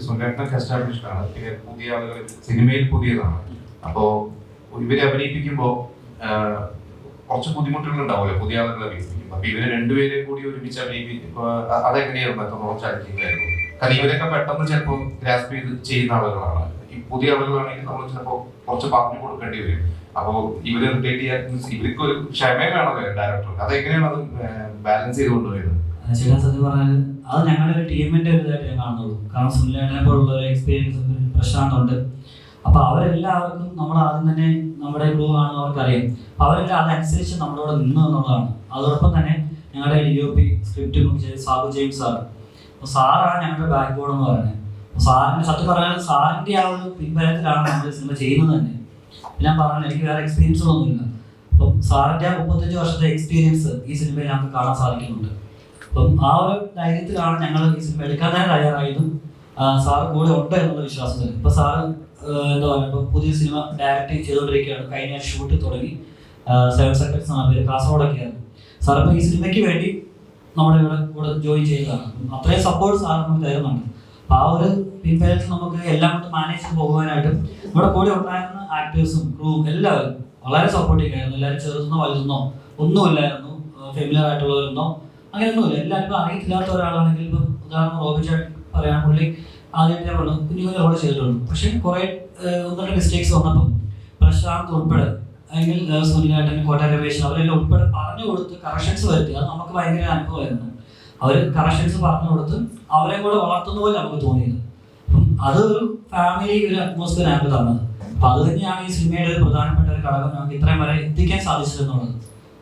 സുനേട്ടനൊക്കെ established ആണ്, പിന്നെ പുതിയ ആളുകൾ സിനിമയിൽ പുതിയതാണ്. അപ്പോ ഇവരെ അഭിനയിപ്പിക്കുമ്പോൾ കുറച്ച് ബുദ്ധിമുട്ടുകൾ ഉണ്ടാവുമല്ലോ പുതിയ ആളുകളെ അഭിനയിപ്പിക്കുമ്പോൾ. അപ്പൊ ഇവരെ രണ്ടുപേരെയും കൂടി ഒരുമിച്ച് അഭിനയിപ്പിക്കുമ്പോൾ അതെങ്ങനെയായിരുന്നു എത്രത്തോളം ചാലഞ്ചിങ് ആയിരുന്നു? കാരണം ഇവരൊക്കെ പെട്ടെന്ന് ചിലപ്പോൾ ഗ്രാസ്പ് ചെയ്ത് ചെയ്യുന്ന ആളുകളാണ്. ഈ പുതിയ ആളുകളാണെങ്കിൽ നമ്മൾ ചിലപ്പോൾ കുറച്ച് പറഞ്ഞു കൊടുക്കേണ്ടി വരും. അപ്പോൾ ഇവര് റിലേറ്റ് ചെയ്യാൻ ഇവർക്ക് ഒരു ക്ഷമയും വേണമല്ലോ ഡയറക്ടർക്ക്. അതെങ്ങനെയാണ് അത് ബാലൻസ് ചെയ്ത് കൊണ്ടുപോയത്? ചേട്ടാ സത്യം പറഞ്ഞാൽ അത് ഞങ്ങളുടെ ഒരു ടീമിന്റെ ഒരു ഇതായിട്ട് ഞാൻ കാണുന്നുള്ളൂ. കാരണം സുനിലേട്ടനെ പോലുള്ള ഒരു എക്സ്പീരിയൻസ് പ്രശാന്തുണ്ട്. അപ്പൊ അവരെല്ലാവർക്കും നമ്മൾ ആദ്യം തന്നെ നമ്മുടെ ക്രൂ ആണെന്ന് അവർക്കറിയാം. അപ്പൊ അവരെല്ലാം അതനുസരിച്ച് നമ്മളോട് നിന്നു എന്നുള്ളതാണ്. അതോടൊപ്പം തന്നെ ഞങ്ങളുടെ DOP script Sabu James sir, അപ്പോൾ സാറാണ് ഞങ്ങളുടെ ബാക്ക് ബോൺ എന്ന് പറയുന്നത്. സാറിന്റെ സത്യം പറഞ്ഞാൽ സാറിന്റെ ആ ഒരു പിൻബലത്തിലാണ് നമ്മൾ സിനിമ ചെയ്യുന്നത് തന്നെ. ഞാൻ പറഞ്ഞത് എനിക്ക് വേറെ എക്സ്പീരിയൻസുകളൊന്നുമില്ല. അപ്പം സാറിന്റെ 35 വർഷത്തെ എക്സ്പീരിയൻസ് ഈ സിനിമയിൽ ഞങ്ങൾക്ക് കാണാൻ സാധിക്കുന്നുണ്ട്. അപ്പം ആ ഒരു ധൈര്യത്തിലാണ് ഞങ്ങൾ ഈ സിനിമ എടുക്കാൻ തന്നെ തയ്യാറായതും സാറ് കൂടെ ഉണ്ട് എന്നുള്ള വിശ്വാസത്തിൽ. ഇപ്പൊ സാറ് എന്താ പറയുക, ഇപ്പൊ പുതിയ സിനിമ ഡയറക്റ്റ് ചെയ്തുകൊണ്ടിരിക്കുകയാണ്. കഴിഞ്ഞ ഷൂട്ട് തുടങ്ങി 7 സെക്കൻഡ്സ് ആണ് പേര്, കാസർഗോഡൊക്കെയാണ്. സാർ ഇപ്പൊ ഈ സിനിമയ്ക്ക് വേണ്ടി നമ്മുടെ ഇവിടെ കൂടെ ജോയിൻ ചെയ്തതാണ്. അത്രയും സപ്പോർട്ട് സാർ നമുക്ക് തരുന്നുണ്ട്. അപ്പൊ ആ ഒരു പിൻബലത്തിൽ നമുക്ക് എല്ലാം കൊണ്ട് മാനേജ് ചെയ്ത് പോകുവാനായിട്ടും നമ്മുടെ കൂടെ ഉണ്ടായിരുന്ന ആക്ടേഴ്സും ക്രൂവും എല്ലാവരും വളരെ സപ്പോർട്ടീവ് ആയിരുന്നു. എല്ലാവരും ചെറുതെന്നോ വലുതെന്നോ ഒന്നുമില്ലായിരുന്നു, ഫെമിലിയർ ആയിട്ടുള്ളവരെന്നോ അങ്ങനെയൊന്നുമില്ല. എല്ലാവർക്കും അറിയത്തില്ലാത്ത ഒരാളാണെങ്കിൽ ഇപ്പം ഉദാഹരണം റോബി ചേട്ടൻ പറയാൻ പുള്ളി ആദ്യമായിട്ട് പറഞ്ഞു കുഞ്ഞു റോള് ചെയ്തിട്ടുള്ളൂ. പക്ഷെ കുറെ 1-2 മിസ്റ്റേക്സ് വന്നപ്പം പ്രശാന്ത് ഉൾപ്പെടെ അല്ലെങ്കിൽ സുനിലേട്ടൻ, കോട്ടയം രമേശൻ അവരെല്ലാം ഉൾപ്പെടെ പറഞ്ഞു കൊടുത്ത് കറക്ഷൻസ് വരുത്തി. അത് നമുക്ക് ഭയങ്കര അനുഭവമായിരുന്നു. അവർ കറക്ഷൻസ് പറഞ്ഞു കൊടുത്ത് അവരെ കൂടെ വളർത്തുന്ന പോലെ നമുക്ക് തോന്നിയത്. അപ്പം അതൊരു ഫാമിലി ഒരു അറ്റ്മോസ്ഫിയർ ആയിട്ട് തന്നത്. അപ്പൊ അത് തന്നെയാണ് ഈ സിനിമയുടെ ഒരു പ്രധാനപ്പെട്ട ഒരു ഘടകം നമുക്ക് ഇത്രയും വരെ എത്തിക്കാൻ സാധിച്ചതെന്നുള്ളത്.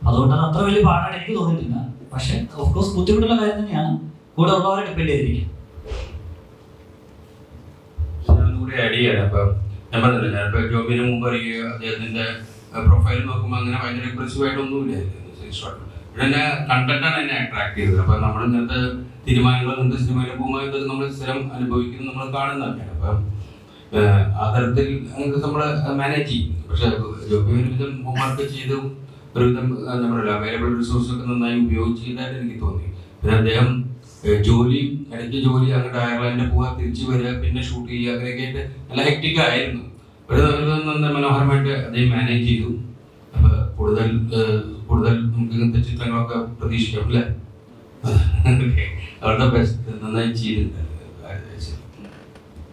അതുകൊണ്ട് അത് അത്ര വലിയ പാടായിട്ട് എനിക്ക് തോന്നിയിട്ടില്ല. പക്ഷെ ഓഫ്കോഴ്സ് ബുദ്ധിമുട്ടുള്ള കാര്യം തന്നെയാണ്, കൂടെ ഉള്ളവരെ ഡിപ്പെൻഡ് ചെയ്തിരിക്കും. ആഡ് ചെയ്യാൻ അപ്പം ഞാൻ പറഞ്ഞില്ല, ഞാനിപ്പോൾ ജോബിന് മുമ്പ് അറിയുക അദ്ദേഹത്തിന്റെ പ്രൊഫൈൽ നോക്കുമ്പോൾ അങ്ങനെ ഭയങ്കര എക്സ്പ്രസീവായിട്ടൊന്നുമില്ല. പിന്നെ കണ്ടന്റാണ് എന്നെ അട്രാക്ട് ചെയ്തത്. അപ്പം നമ്മൾ ഇങ്ങനത്തെ തീരുമാനങ്ങൾ ഇങ്ങനത്തെ സിനിമയിൽ പോകുമ്പോൾ ഇതൊക്കെ നമ്മൾ സ്ഥിരം അനുഭവിക്കുന്നത് നമ്മൾ കാണുന്നതൊക്കെയാണ്. അപ്പം ആ തരത്തിൽ നമുക്ക് നമ്മൾ മാനേജ് ചെയ്യും. പക്ഷെ ജോബി ഒരുവിധം ഹോംവർക്ക് ചെയ്തും ഒരുവിധം എന്താ പറയുക അവൈലബിൾ റിസോഴ്സൊക്കെ നന്നായി ഉപയോഗിച്ചതായിട്ട് എനിക്ക് തോന്നി. പിന്നെ അദ്ദേഹം ജോലിയും ഇടയ്ക്ക് ജോലി അങ്ങോട്ട് അയർലൻഡിൽ പോവുക, തിരിച്ചു വരിക, പിന്നെ ഷൂട്ട് ചെയ്യുക, അങ്ങനെയൊക്കെ ആയിട്ട് നല്ല ഹെക്റ്റിക് ആയിരുന്നു. ഒരു മനോഹരമായിട്ട് അദ്ദേഹം മാനേജ് ചെയ്തു. അപ്പൊ കൂടുതൽ നമുക്ക് ഇങ്ങനത്തെ ചിത്രങ്ങളൊക്കെ പ്രതീക്ഷിക്കാം അല്ലേ? അവരുടെ ബെസ്റ്റ് നന്നായി ചെയ്തിട്ടുണ്ട്.